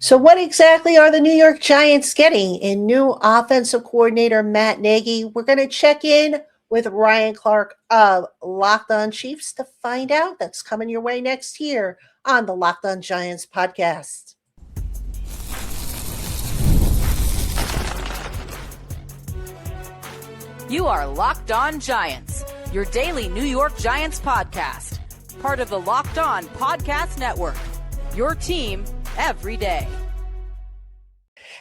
So, what exactly are the New York Giants getting in new offensive coordinator Matt Nagy? We're going to check in with Ryan Clark of Locked On Chiefs to find out. That's coming your way next here on the Locked On Giants podcast. You are Locked On Giants, your daily New York Giants podcast, part of the Locked On Podcast Network, your team every day.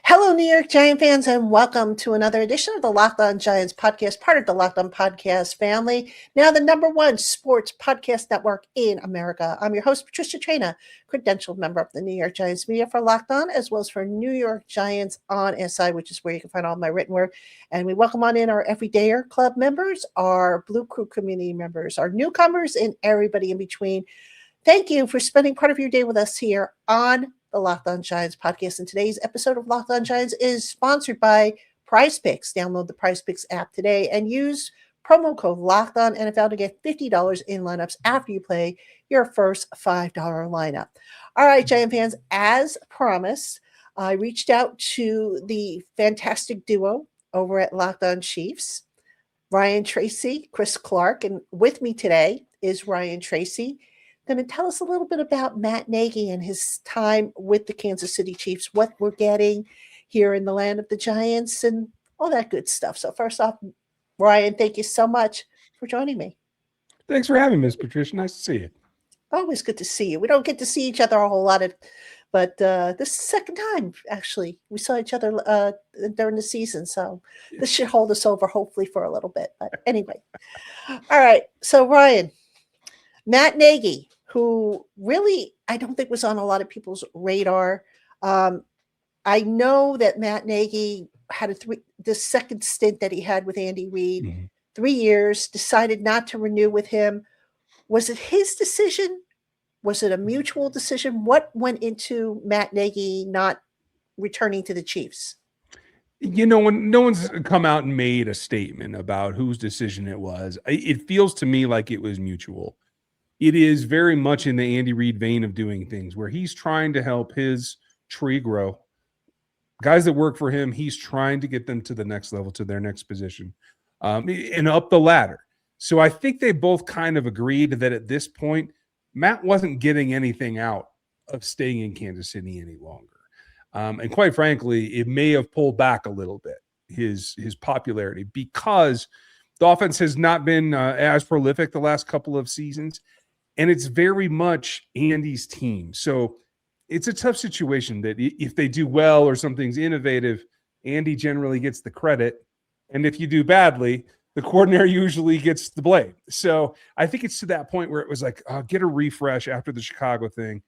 Hello, New York Giant fans, and welcome to another edition of the Locked On Giants podcast, part of the Locked On Podcast family, now the #1 sports podcast network in America. I'm your host, Patricia Traina, credentialed member of the New York Giants media for Locked On, as well as for New York Giants on SI, which is where you can find all my written work. And we welcome on in our Everydayer Club members, our Blue Crew community members, our newcomers, and everybody in between. Thank you for spending part of your day with us here on the Locked On Giants podcast. And today's episode of Locked On Giants is sponsored by Prize Picks. Download the Prize Picks app today and use promo code Locked On NFL to get $50 in lineups after you play your first $5 lineup. All right, Giant fans, as promised, I reached out to the fantastic duo over at Locked On Chiefs, Ryan Tracy, Chris Clark, and with me today is Ryan Tracy, going to tell us a little bit about Matt Nagy and his time with the Kansas City Chiefs, what we're getting here in the land of the Giants, and all that good stuff. So first off, Ryan, thank you so much for joining me. Thanks for having me, Ms. Patricia. Nice to see you. Always good to see you. We don't get to see each other a whole lot, but this is the second time, actually. We saw each other during the season, so this should hold us over, hopefully, for a little bit. But anyway. All right. So, Ryan, Matt Nagy, who really I don't think was on a lot of people's radar. I know that Matt Nagy had the second stint that he had with Andy Reid, 3 years, decided not to renew with him. Was it his decision? Was it a mutual decision? What went into Matt Nagy not returning to the Chiefs? You know, when no one's come out and made a statement about whose decision it was, it feels to me like it was mutual. It is very much in the Andy Reid vein of doing things where he's trying to help his tree grow. Guys that work for him, he's trying to get them to the next level, to their next position, and up the ladder. So I think they both kind of agreed that at this point, Matt wasn't getting anything out of staying in Kansas City any longer. And quite frankly, it may have pulled back a little bit, his popularity, because the offense has not been as prolific the last couple of seasons. And it's very much Andy's team. So it's a tough situation that if they do well or something's innovative, Andy generally gets the credit. And if you do badly, the coordinator usually gets the blame. So I think it's to that point where it was like, get a refresh after the Chicago thing,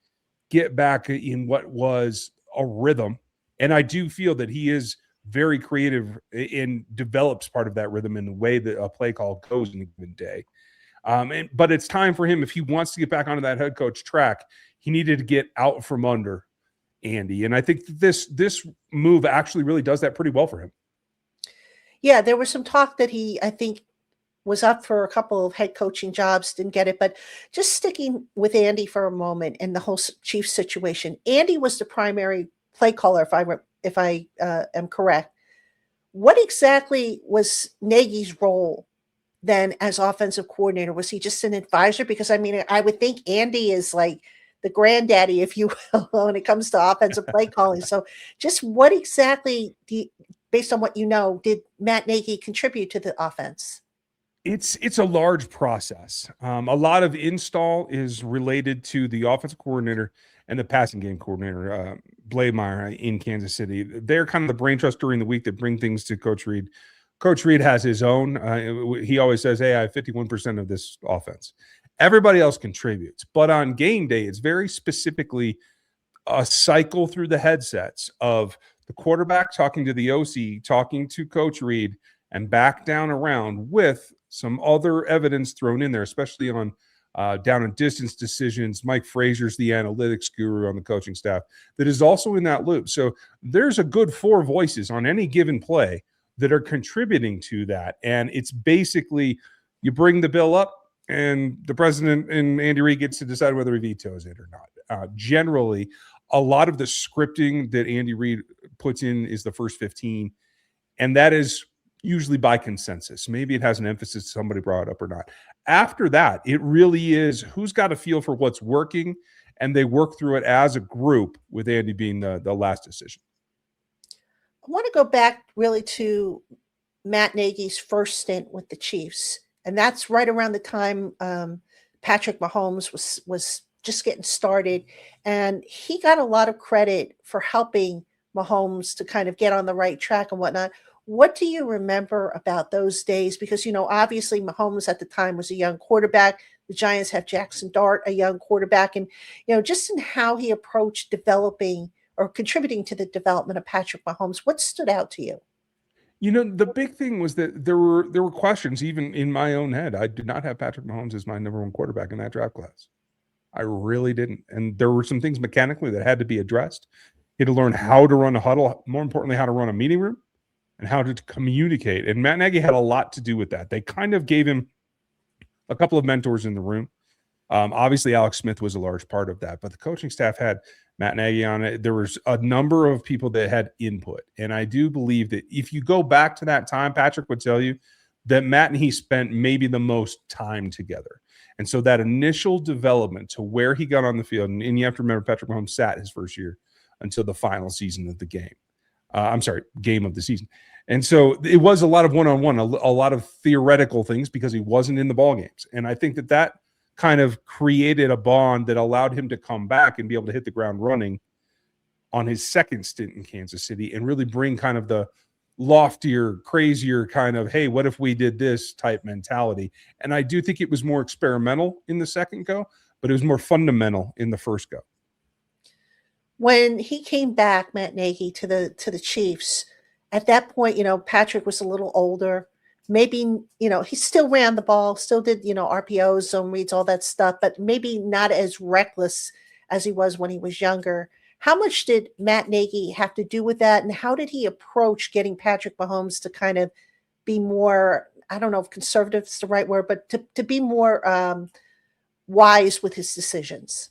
get back in what was a rhythm. And I do feel that he is very creative and develops part of that rhythm in the way that a play call goes in a given day. But it's time for him, if he wants to get back onto that head coach track, he needed to get out from under Andy. And I think this move actually really does that pretty well for him. Yeah, there was some talk that he, I think, was up for a couple of head coaching jobs, didn't get it. But just sticking with Andy for a moment and the whole Chiefs situation, Andy was the primary play caller, if I am correct. What exactly was Nagy's role then as offensive coordinator? Was he just an advisor? Because, I mean, I would think Andy is like the granddaddy, if you will, when it comes to offensive play calling. So just what exactly, based on what you know, did Matt Nagy contribute to the offense? It's a large process. A lot of install is related to the offensive coordinator and the passing game coordinator, Blademeyer in Kansas City. They're kind of the brain trust during the week that bring things to Coach Reid. Coach Reid has his own. He always says, hey, I have 51% of this offense. Everybody else contributes. But on game day, it's very specifically a cycle through the headsets of the quarterback talking to the OC, talking to Coach Reid, and back down around with some other evidence thrown in there, especially on down and distance decisions. Mike Frazier's the analytics guru on the coaching staff that is also in that loop. So there's a good 4 voices on any given play that are contributing to that. And it's basically you bring the bill up and the president and Andy Reid gets to decide whether he vetoes it or not. Generally, a lot of the scripting that Andy Reid puts in is the first 15, and that is usually by consensus. Maybe it has an emphasis somebody brought up or not. After that, it really is who's got a feel for what's working, and they work through it as a group, with Andy being the last decision. I want to go back really to Matt Nagy's first stint with the Chiefs, and that's right around the time Patrick Mahomes was just getting started, and he got a lot of credit for helping Mahomes to kind of get on the right track and whatnot. What do you remember about those days? Because, obviously Mahomes at the time was a young quarterback. The Giants have Jaxson Dart, a young quarterback, and, just in how he approached developing or contributing to the development of Patrick Mahomes, what stood out to you? The big thing was that there were questions, even in my own head. I did not have Patrick Mahomes as my number one quarterback in that draft class. I really didn't. And there were some things mechanically that had to be addressed. He had to learn how to run a huddle, more importantly, how to run a meeting room and how to communicate. And Matt Nagy had a lot to do with that. They kind of gave him a couple of mentors in the room. Obviously, Alex Smith was a large part of that, but the coaching staff had Matt Nagy on it. There was a number of people that had input. And I do believe that if you go back to that time, Patrick would tell you that Matt and he spent maybe the most time together. And so that initial development to where he got on the field, and you have to remember Patrick Mahomes sat his first year until the final season of the game. Game of the season. And so it was a lot of one-on-one, a lot of theoretical things because he wasn't in the ball games. And I think that kind of created a bond that allowed him to come back and be able to hit the ground running on his second stint in Kansas City and really bring kind of the loftier, crazier kind of, hey, what if we did this type mentality? And I do think it was more experimental in the second go, but it was more fundamental in the first go. When he came back, Matt Nagy, to the Chiefs, at that point, Patrick was a little older. Maybe, he still ran the ball, still did, RPOs, zone reads, all that stuff, but maybe not as reckless as he was when he was younger. How much did Matt Nagy have to do with that? And how did he approach getting Patrick Mahomes to kind of be more, I don't know if conservative is the right word, but to be more wise with his decisions?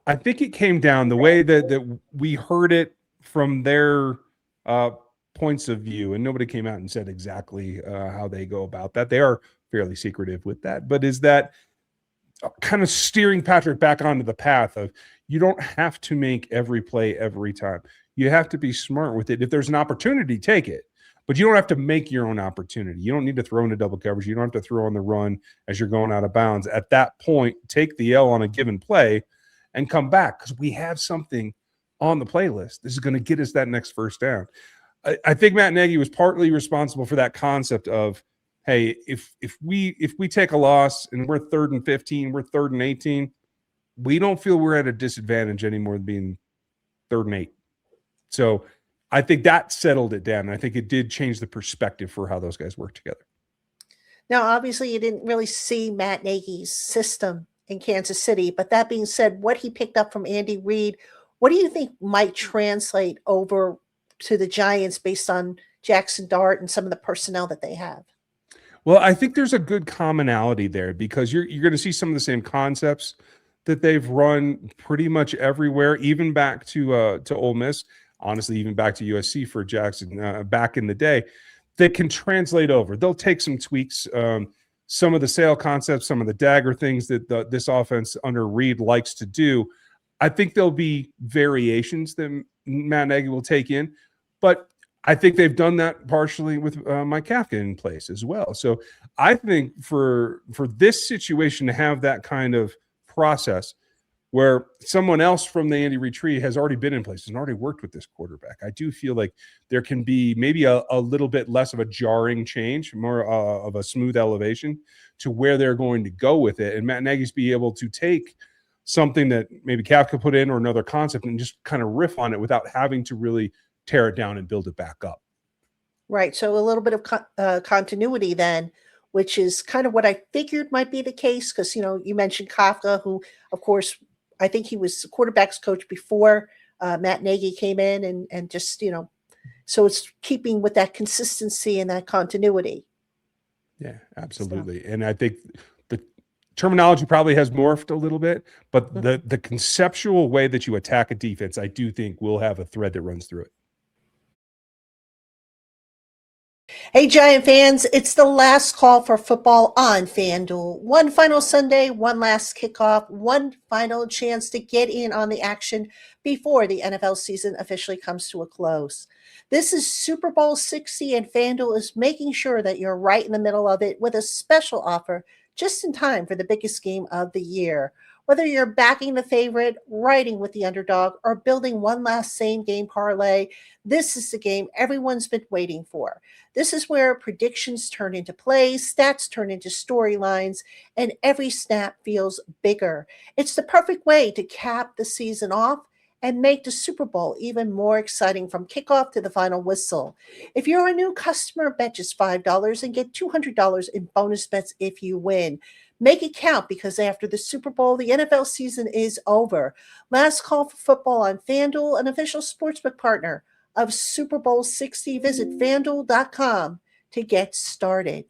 I think it came down the way that we heard it from their points of view, and nobody came out and said exactly how they go about that. They are fairly secretive with that, but is that kind of steering Patrick back onto the path of you don't have to make every play every time. You have to be smart with it. If there's an opportunity, take it, but you don't have to make your own opportunity. You don't need to throw into double coverage. You don't have to throw on the run as you're going out of bounds. At that point, take the L on a given play and come back because we have something on the playlist. This is going to get us that next first down. I think Matt Nagy was partly responsible for that concept of, hey, if we take a loss and we're 3rd and 15, we're 3rd and 18, we don't feel we're at a disadvantage anymore than being 3rd and 8. So I think that settled it down. I think it did change the perspective for how those guys work together. Now, obviously, you didn't really see Matt Nagy's system in Kansas City, but that being said, what he picked up from Andy Reid, what do you think might translate over to the Giants based on Jaxson Dart and some of the personnel that they have? Well, I think there's a good commonality there because you're going to see some of the same concepts that they've run pretty much everywhere, even back to Ole Miss, honestly, even back to USC for Jackson back in the day, that can translate over. They'll take some tweaks, some of the sail concepts, some of the dagger things that this offense under Reid likes to do. I think there'll be variations that Matt Nagy will take in, but I think they've done that partially with Mike Kafka in place as well. So I think for this situation to have that kind of process where someone else from the Andy Reid tree has already been in place and already worked with this quarterback, I do feel like there can be maybe a little bit less of a jarring change, more of a smooth elevation to where they're going to go with it. And Matt Nagy's be able to take something that maybe Kafka put in or another concept and just kind of riff on it without having to really tear it down and build it back up. Right. So a little bit of continuity then, which is kind of what I figured might be the case. Because, you mentioned Kafka, who, of course, I think he was the quarterback's coach before Matt Nagy came in and just, so it's keeping with that consistency and that continuity. Yeah, absolutely. So. And I think terminology probably has morphed a little bit, but the conceptual way that you attack a defense, I do think will have a thread that runs through it. Hey, Giant fans, it's the last call for football on FanDuel. One final Sunday, one last kickoff, one final chance to get in on the action before the NFL season officially comes to a close. This is Super Bowl 60, and FanDuel is making sure that you're right in the middle of it with a special offer just in time for the biggest game of the year. Whether you're backing the favorite, riding with the underdog, or building one last same game parlay, this is the game everyone's been waiting for. This is where predictions turn into plays, stats turn into storylines, and every snap feels bigger. It's the perfect way to cap the season off and make the Super Bowl even more exciting from kickoff to the final whistle. If you're a new customer, bet just $5 and get $200 in bonus bets if you win. Make it count, because after the Super Bowl, the NFL season is over. Last call for football on FanDuel, an official sportsbook partner of Super Bowl 60. Visit FanDuel.com to get started.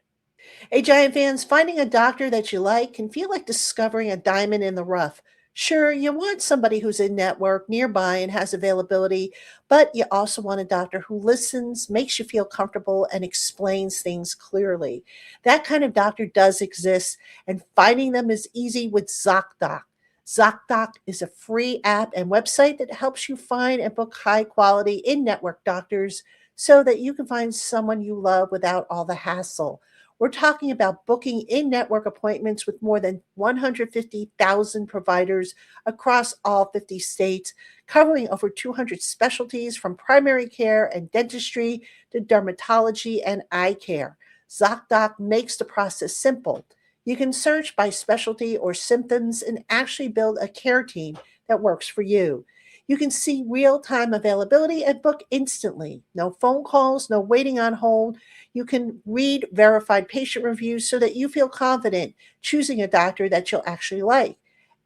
Hey, Giant fans, finding a doctor that you like can feel like discovering a diamond in the rough. Sure, you want somebody who's in network, nearby, and has availability, but you also want a doctor who listens, makes you feel comfortable, and explains things clearly. That kind of doctor does exist, and finding them is easy with ZocDoc. ZocDoc is a free app and website that helps you find and book high-quality in-network doctors so that you can find someone you love without all the hassle. We're talking about booking in-network appointments with more than 150,000 providers across all 50 states, covering over 200 specialties from primary care and dentistry to dermatology and eye care. ZocDoc makes the process simple. You can search by specialty or symptoms and actually build a care team that works for you. You can see real-time availability and book instantly. No phone calls, no waiting on hold. You can read verified patient reviews so that you feel confident choosing a doctor that you'll actually like.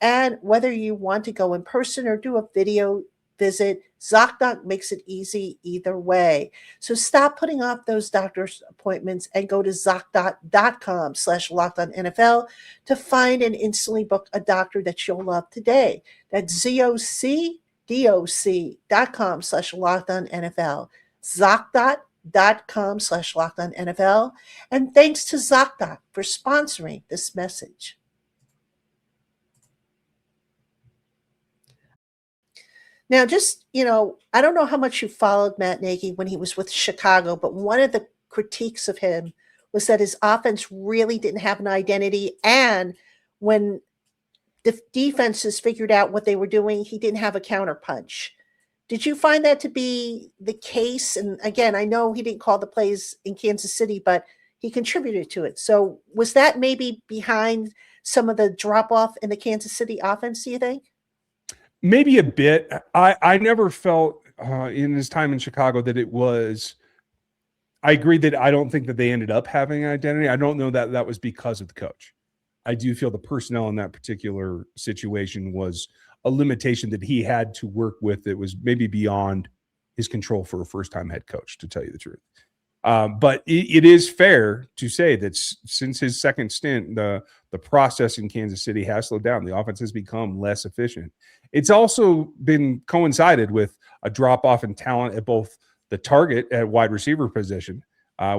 And whether you want to go in person or do a video visit, ZocDoc makes it easy either way. So stop putting off those doctor's appointments and go to ZocDoc.com/LockedOnNFL to find and instantly book a doctor that you'll love today. That's ZocDoc.com/LockedOnNFL. ZocDoc.com/LockedOnNFL. And thanks to ZocDoc for sponsoring this message. Now, just, I don't know how much you followed Matt Nagy when he was with Chicago, but one of the critiques of him was that his offense really didn't have an identity. And when the defenses figured out what they were doing, he didn't have a counterpunch. Did you find that to be the case? And again, I know he didn't call the plays in Kansas City, but he contributed to it. So was that maybe behind some of the drop-off in the Kansas City offense, do you think? Maybe a bit. I never felt in his time in Chicago that it was. I agree that I don't think that they ended up having an identity. I don't know that that was because of the coach. I do feel the personnel in that particular situation was a limitation that he had to work with that was maybe beyond his control for a first-time head coach, to tell you the truth. But it is fair to say that since his second stint, the process in Kansas City has slowed down. The offense has become less efficient. It's also been coincided with a drop-off in talent at both the target at wide receiver position,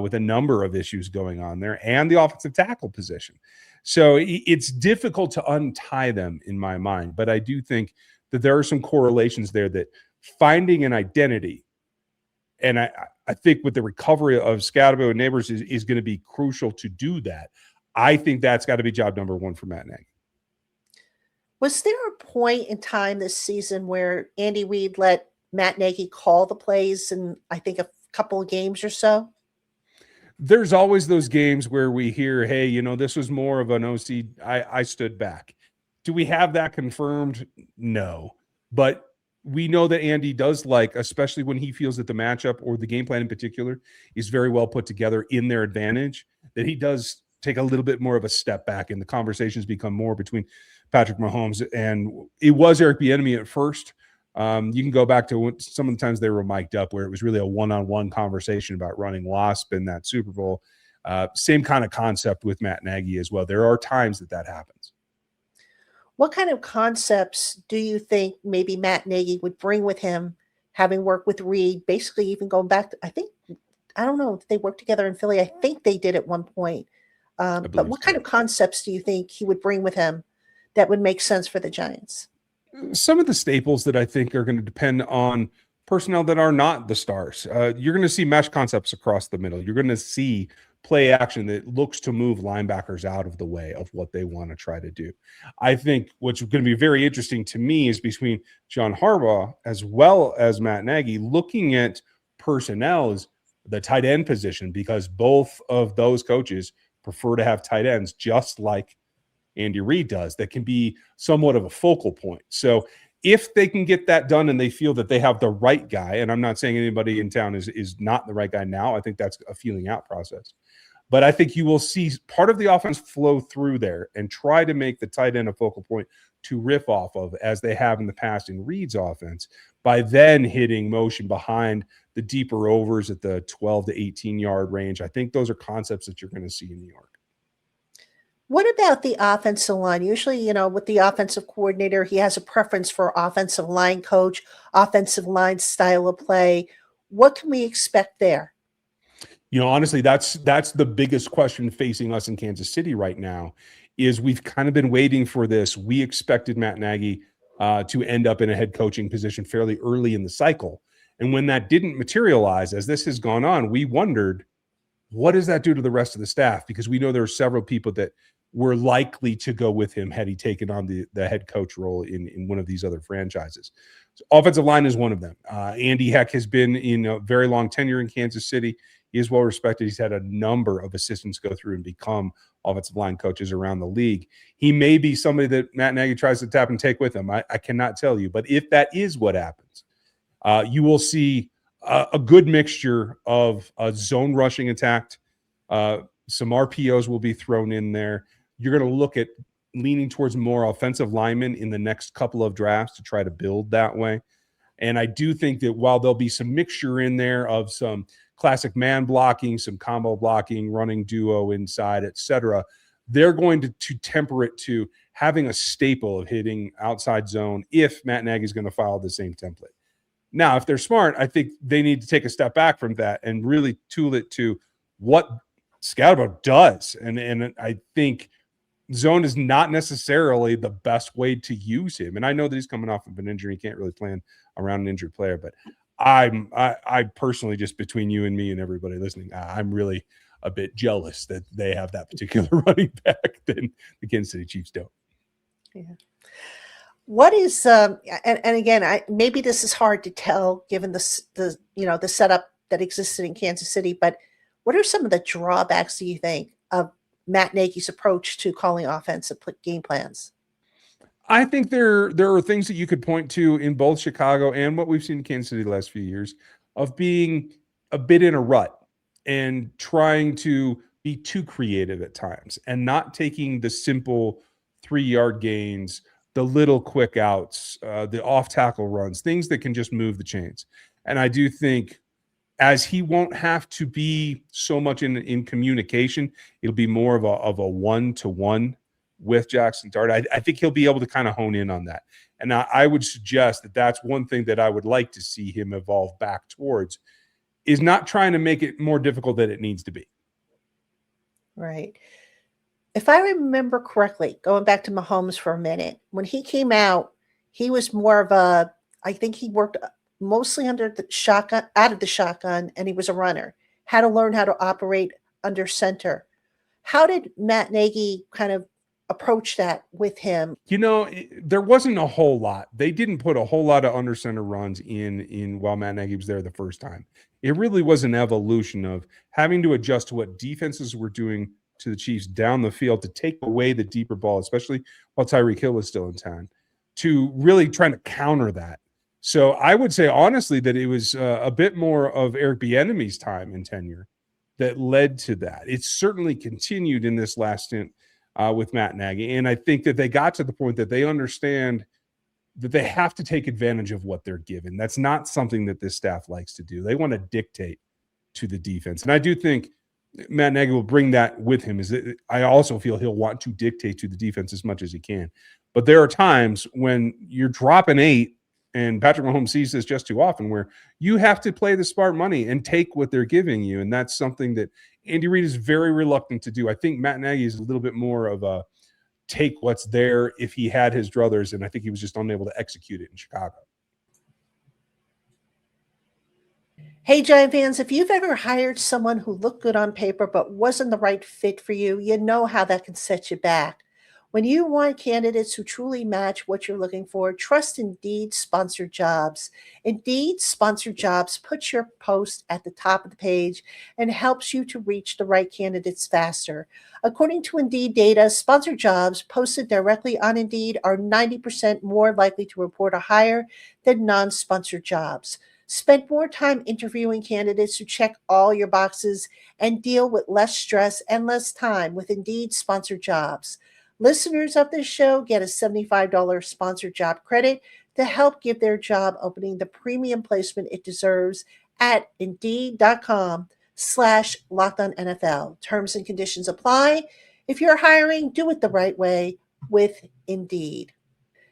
with a number of issues going on there, and the offensive tackle position. So it's difficult to untie them in my mind. But I do think that there are some correlations there, that finding an identity, and I think with the recovery of Scadabo and Nabers is going to be crucial to do that. I think that's got to be job number one for Matt Nagy. Was there a point in time this season where Andy Reid let Matt Nagy call the plays in, I think, a couple of games or so? There's always those games where we hear, hey, this was more of an OC. I stood back. Do we have that confirmed? No. But we know that Andy does like, especially when he feels that the matchup or the game plan in particular is very well put together in their advantage, that he does take a little bit more of a step back, and the conversations become more between Patrick Mahomes and it was Eric Bieniemy at first. You can go back to some of the times they were mic'd up where it was really a one-on-one conversation about running Wasp in that Super Bowl. Same kind of concept with Matt Nagy as well. There are times that happens. What kind of concepts do you think maybe Matt Nagy would bring with him, having worked with Reid, basically even going back to, I don't know if they worked together in Philly. I think they did at one point. I But believe what so. kind of concepts do you think he would bring with him that would make sense for the Giants? Some of the staples that I think are going to depend on personnel that are not the stars. You're going to see mesh concepts across the middle. You're going to see play action that looks to move linebackers out of the way of what they want to try to do. I think what's going to be very interesting to me is between John Harbaugh as well as Matt Nagy looking at personnel as the tight end position, because both of those coaches prefer to have tight ends just like Andy Reid does, that can be somewhat of a focal point. So if they can get that done and they feel that they have the right guy, and I'm not saying anybody in town is not the right guy now, I think that's a feeling out process. But I think you will see part of the offense flow through there and try to make the tight end a focal point to riff off of, as they have in the past in Reid's offense, by then hitting motion behind the deeper overs at the 12 to 18-yard range. I think those are concepts that you're going to see in New York. What about the offensive line? Usually, with the offensive coordinator, he has a preference for offensive line coach, offensive line style of play. What can we expect there? Honestly, that's the biggest question facing us in Kansas City right now, is we've kind of been waiting for this. We expected Matt Nagy to end up in a head coaching position fairly early in the cycle. And when that didn't materialize, as this has gone on, we wondered, what does that do to the rest of the staff? Because we know there are several people that were likely to go with him had he taken on the head coach role in one of these other franchises. So offensive line is one of them. Andy Heck has been in a very long tenure in Kansas City. He is well respected. He's had a number of assistants go through and become offensive line coaches around the league. He may be somebody that Matt Nagy tries to tap and take with him. I cannot tell you. But if that is what happens, you will see a good mixture of a zone rushing attack. Some RPOs will be thrown in there. You're going to look at leaning towards more offensive linemen in the next couple of drafts to try to build that way. And I do think that while there'll be some mixture in there of some classic man blocking, some combo blocking, running duo inside, etc., they're going to temper it to having a staple of hitting outside zone if Matt Nagy is going to follow the same template. Now, if they're smart, I think they need to take a step back from that and really tool it to what Scatterbo does. And I think zone is not necessarily the best way to use him. And I know that he's coming off of an injury. He can't really plan around an injured player. But I personally, just between you and me and everybody listening, I'm really a bit jealous that they have that particular running back than the Kansas City Chiefs don't. Yeah. What is and again, maybe this is hard to tell given the setup that existed in Kansas City, but what are some of the drawbacks, do you think, of Matt Nagy's approach to calling offensive game plans? I think there are things that you could point to in both Chicago and what we've seen in Kansas City the last few years of being a bit in a rut and trying to be too creative at times and not taking the simple 3-yard gains, the little quick outs, the off-tackle runs, things that can just move the chains. And I do think as he won't have to be so much in communication, it'll be more of a one-to-one with Jaxson Dart. I think he'll be able to kind of hone in on that. And I would suggest that that's one thing that I would like to see him evolve back towards, is not trying to make it more difficult than it needs to be. Right. If I remember correctly, going back to Mahomes for a minute, when he came out, he was more of I think he worked mostly under the shotgun, out of the shotgun, and he was a runner, had to learn how to operate under center. How did Matt Nagy kind of approach that with him? There wasn't a whole lot. They didn't put a whole lot of under center runs in while Matt Nagy was there the first time. It really was an evolution of having to adjust to what defenses were doing to the Chiefs down the field to take away the deeper ball, especially while Tyreek Hill was still in town, to really trying to counter that. So I would say, honestly, that it was a bit more of Eric Bieniemy's time in tenure that led to that. It's certainly continued in this last stint with Matt Nagy. And I think that they got to the point that they understand that they have to take advantage of what they're given. That's not something that this staff likes to do. They want to dictate to the defense. And I do think Matt Nagy will bring that with him. Is that I also feel he'll want to dictate to the defense as much as he can. But there are times when you're dropping 8, and Patrick Mahomes sees this just too often, where you have to play the smart money and take what they're giving you. And that's something that Andy Reid is very reluctant to do. I think Matt Nagy is a little bit more of a take what's there if he had his druthers, and I think he was just unable to execute it in Chicago. Hey, Giant fans, if you've ever hired someone who looked good on paper but wasn't the right fit for you, you know how that can set you back. When you want candidates who truly match what you're looking for, trust Indeed Sponsored Jobs. Indeed Sponsored Jobs puts your post at the top of the page and helps you to reach the right candidates faster. According to Indeed data, sponsored jobs posted directly on Indeed are 90% more likely to report a hire than non-sponsored jobs. Spend more time interviewing candidates who check all your boxes and deal with less stress and less time with Indeed Sponsored Jobs. Listeners of this show get a $75 sponsored job credit to help give their job opening the premium placement it deserves at Indeed.com/LockedOnNFL. Terms and conditions apply. If you're hiring, do it the right way with Indeed.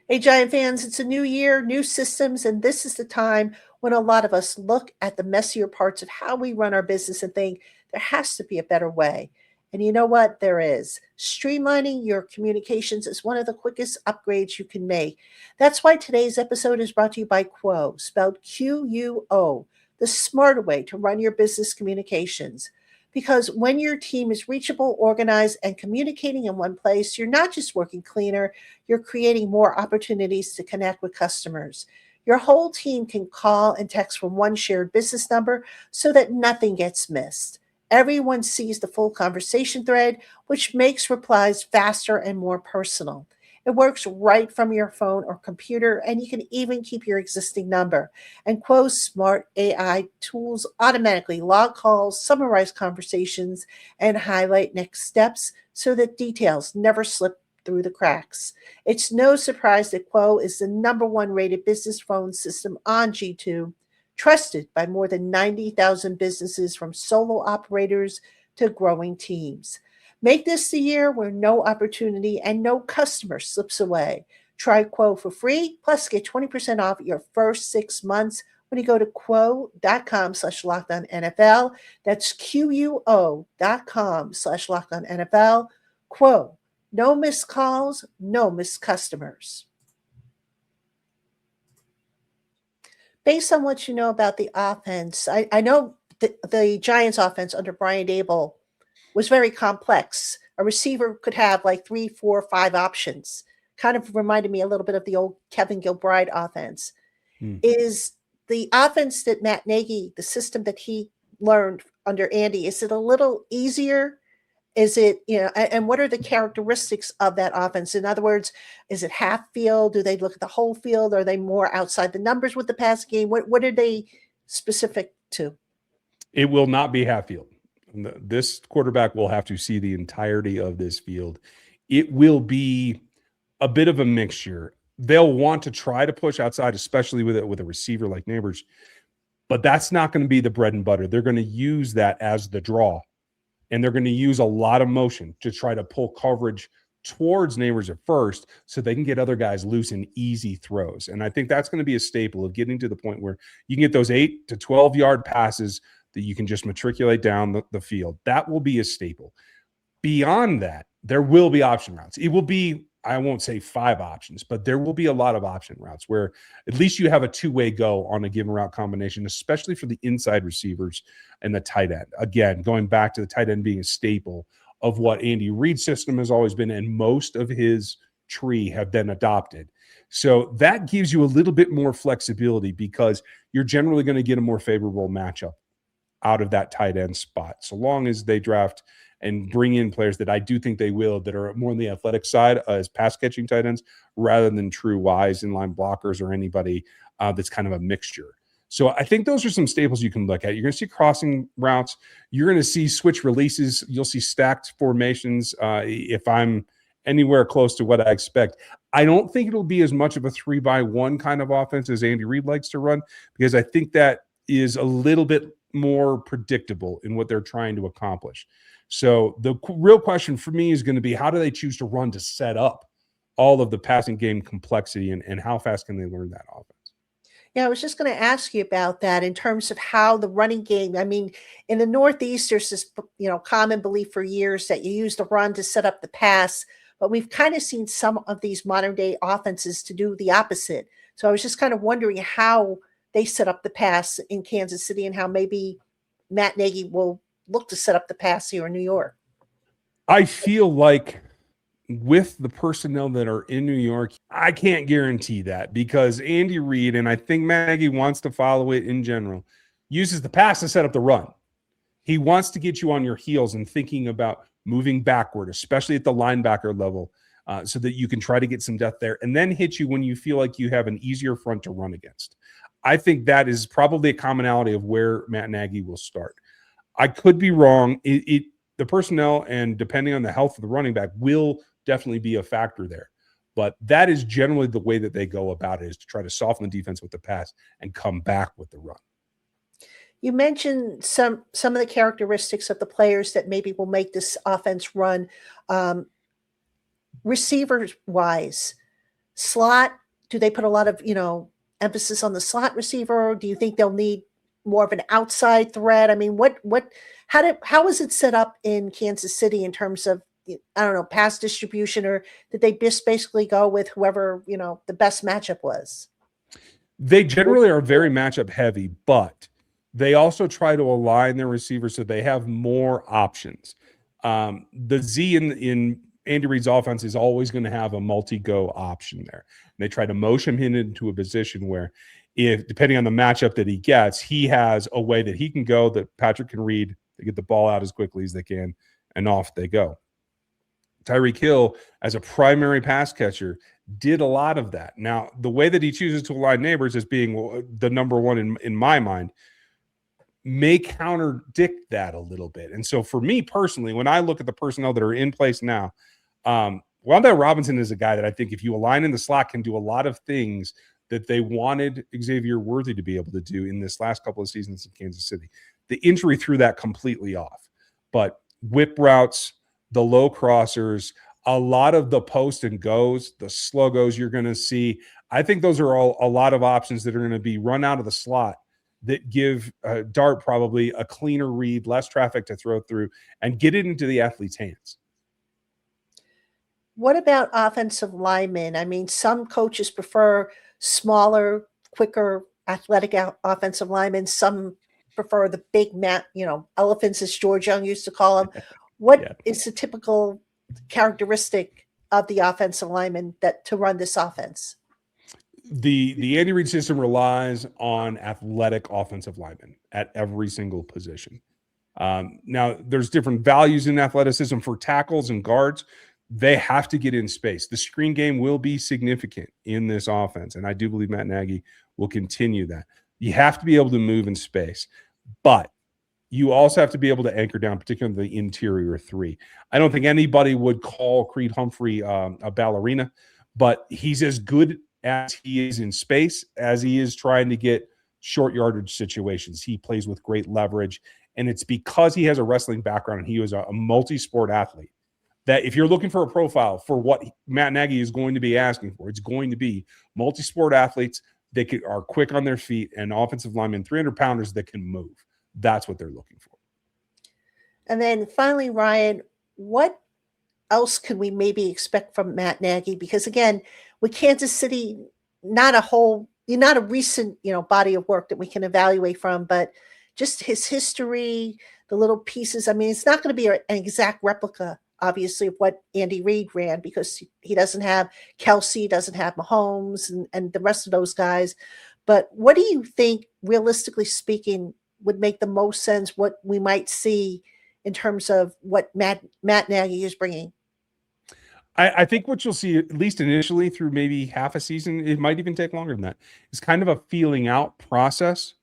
Hey, Giant fans, it's a new year, new systems, and this is the time when a lot of us look at the messier parts of how we run our business and think there has to be a better way. And you know what? There is. Streamlining your communications is one of the quickest upgrades you can make. That's why today's episode is brought to you by Quo, spelled Quo, the smarter way to run your business communications. Because when your team is reachable, organized, and communicating in one place, you're not just working cleaner, you're creating more opportunities to connect with customers. Your whole team can call and text from one shared business number so that nothing gets missed. Everyone sees the full conversation thread, which makes replies faster and more personal. It works right from your phone or computer, and you can even keep your existing number. And Quo's smart AI tools automatically log calls, summarize conversations, and highlight next steps so that details never slip through the cracks. It's no surprise that Quo is the #1 rated business phone system on G2, trusted by more than 90,000 businesses from solo operators to growing teams. Make this the year where no opportunity and no customer slips away. Try Quo for free, plus get 20% off your first 6 months when you go to quo.com/LockedOnNFL. That's QUO.com/LockedOnNFL. Quo. No missed calls, no missed customers. Based on what you know about the offense, I know the Giants offense under Brian Daboll was very complex. A receiver could have like 3, 4, 5 options. Kind of reminded me a little bit of the old Kevin Gilbride offense. Is the offense that Matt Nagy, the system that he learned under Andy, is it a little easier? Is it, and what are the characteristics of that offense? In other words, is it half field? Do they look at the whole field? Are they more outside the numbers with the pass game? What are they specific to? It will not be half field. This quarterback will have to see the entirety of this field. It will be a bit of a mixture. They'll want to try to push outside, especially with a receiver like Nabers, but that's not going to be the bread and butter. They're going to use that as the draw, and they're going to use a lot of motion to try to pull coverage towards Nabers at first so they can get other guys loose in easy throws. And I think that's going to be a staple of getting to the point where you can get those 8 to 12-yard passes that you can just matriculate down the field. That will be a staple. Beyond that, there will be option routes. It will be, I won't say 5 options, but there will be a lot of option routes where at least you have a two-way go on a given route combination, especially for the inside receivers and the tight end. Again, going back to the tight end being a staple of what Andy Reid's system has always been, and most of his tree have been adopted. So that gives you a little bit more flexibility because you're generally going to get a more favorable matchup out of that tight end spot, so long as they draft and bring in players that I do think they will, that are more on the athletic side as pass-catching tight ends rather than true wise inline blockers or anybody that's kind of a mixture. So I think those are some staples you can look at. You're going to see crossing routes. You're going to see switch releases. You'll see stacked formations if I'm anywhere close to what I expect. I don't think it'll be as much of a 3-by-1 kind of offense as Andy Reid likes to run, because I think that is a little bit more predictable in what they're trying to accomplish. So the real question for me is going to be, how do they choose to run to set up all of the passing game complexity, and how fast can they learn that offense? Yeah, I was just going to ask you about that in terms of how the running game. I mean, in the Northeast, there's this common belief for years that you use the run to set up the pass, but we've kind of seen some of these modern day offenses to do the opposite. So I was just kind of wondering how they set up the pass in Kansas City and how maybe Matt Nagy will look to set up the pass here in New York. I feel like with the personnel that are in New York, I can't guarantee that, because Andy Reid, and I think Matt Nagy wants to follow it in general, uses the pass to set up the run. He wants to get you on your heels and thinking about moving backward, especially at the linebacker level, so that you can try to get some depth there and then hit you when you feel like you have an easier front to run against. I think that is probably a commonality of where Matt Nagy will start. I could be wrong. The personnel and depending on the health of the running back will definitely be a factor there. But that is generally the way that they go about it, is to try to soften the defense with the pass and come back with the run. You mentioned some of the characteristics of the players that maybe will make this offense run. Receivers-wise, slot, do they put a lot of, emphasis on the slot receiver? Do you think they'll need more of an outside threat? I mean, how is it set up in Kansas City in terms of, pass distribution, or did they just basically go with whoever, the best matchup was? They generally are very matchup heavy, but they also try to align their receivers so they have more options. The Z in Andy Reid's offense is always going to have a multi-go option there. And they try to motion him into a position where, if depending on the matchup that he gets, he has a way that he can go that Patrick can read. They get the ball out as quickly as they can, and off they go. Tyreek Hill, as a primary pass catcher, did a lot of that. Now, the way that he chooses to align Nabers as being the number one in my mind may counterdict that a little bit. And so for me personally, when I look at the personnel that are in place now, Wan'Dale Robinson is a guy that I think if you align in the slot can do a lot of things that they wanted Xavier Worthy to be able to do in this last couple of seasons in Kansas City. The injury threw that completely off. But whip routes, the low crossers, a lot of the post and goes, the slow goes you're going to see. I think those are all a lot of options that are going to be run out of the slot that give Dart probably a cleaner read, less traffic to throw through, and get it into the athlete's hands. What about offensive linemen? I mean, some coaches prefer smaller, quicker, athletic offensive linemen. Some prefer the big elephants, as George Young used to call them. What is the typical characteristic of the offensive lineman to run this offense? The Andy Reid system relies on athletic offensive linemen at every single position. Now, there's different values in athleticism for tackles and guards. They have to get in space. The screen game will be significant in this offense, and I do believe Matt Nagy will continue that. You have to be able to move in space, but you also have to be able to anchor down, particularly the interior three. I don't think anybody would call Creed Humphrey a ballerina, but he's as good as he is in space as he is trying to get short yardage situations. He plays with great leverage, and it's because he has a wrestling background and he was a multi-sport athlete that if you're looking for a profile for what Matt Nagy is going to be asking for, it's going to be multi-sport athletes that are quick on their feet and offensive linemen, 300-pounders that can move. That's what they're looking for. And then finally, Ryan, what else could we maybe expect from Matt Nagy? Because again, with Kansas City, not a recent, body of work that we can evaluate from, but just his history, the little pieces. I mean, it's not going to be an exact replica, obviously, of what Andy Reid ran, because he doesn't have Kelsey, doesn't have Mahomes and the rest of those guys. But what do you think, realistically speaking, would make the most sense, what we might see in terms of what Matt Nagy is bringing? I think what you'll see, at least initially through maybe half a season, it might even take longer than that, is kind of a feeling out process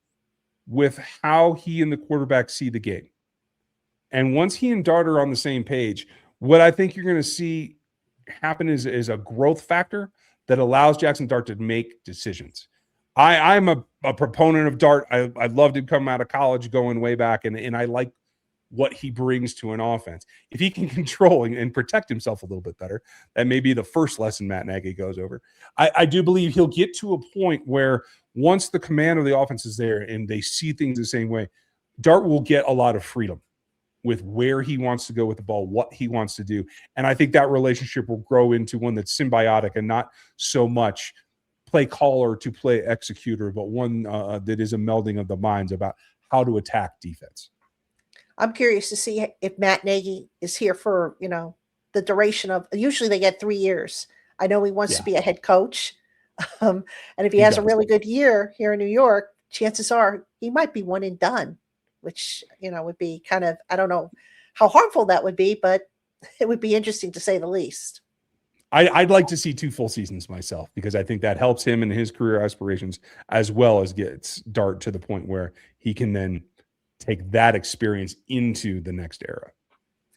with how he and the quarterback see the game. And once he and Dart are on the same page, what I think you're going to see happen is a growth factor that allows Jaxson Dart to make decisions. I'm a a proponent of Dart. I loved him coming out of college, going way back, and I like what he brings to an offense. If he can control and protect himself a little bit better, that may be the first lesson Matt Nagy goes over. I do believe he'll get to a point where once the command of the offense is there and they see things the same way, Dart will get a lot of freedom with where he wants to go with the ball, what he wants to do. And I think that relationship will grow into one that's symbiotic and not so much play caller to play executor, but one that is a melding of the minds about how to attack defense. I'm curious to see if Matt Nagy is here for, the duration of, usually they get 3 years. I know he wants to be a head coach. And if he has a really good year here in New York, chances are he might be one and done, which, would be kind of, I don't know how harmful that would be, but it would be interesting to say the least. I'd like to see 2 full seasons myself, because I think that helps him in his career aspirations, as well as gets Dart to the point where he can then take that experience into the next era.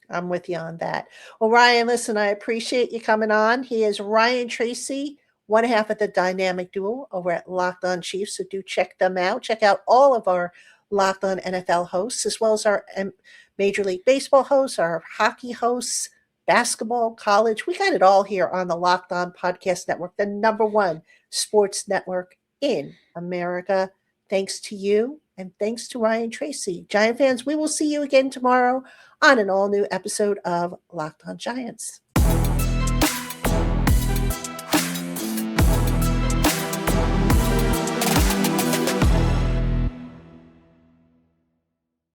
I'm with you on that. Well, Ryan, listen, I appreciate you coming on. He is Ryan Tracy, one half of the dynamic duo over at Locked On Chiefs. So do check them out. Check out all of our Locked On NFL hosts, as well as our Major League Baseball hosts, our hockey hosts, basketball, college. We got it all here on the Locked On Podcast Network, the #1 sports network in America. Thanks to you. And thanks to Ryan Tracy. Giant fans, we will see you again tomorrow on an all-new episode of Locked On Giants.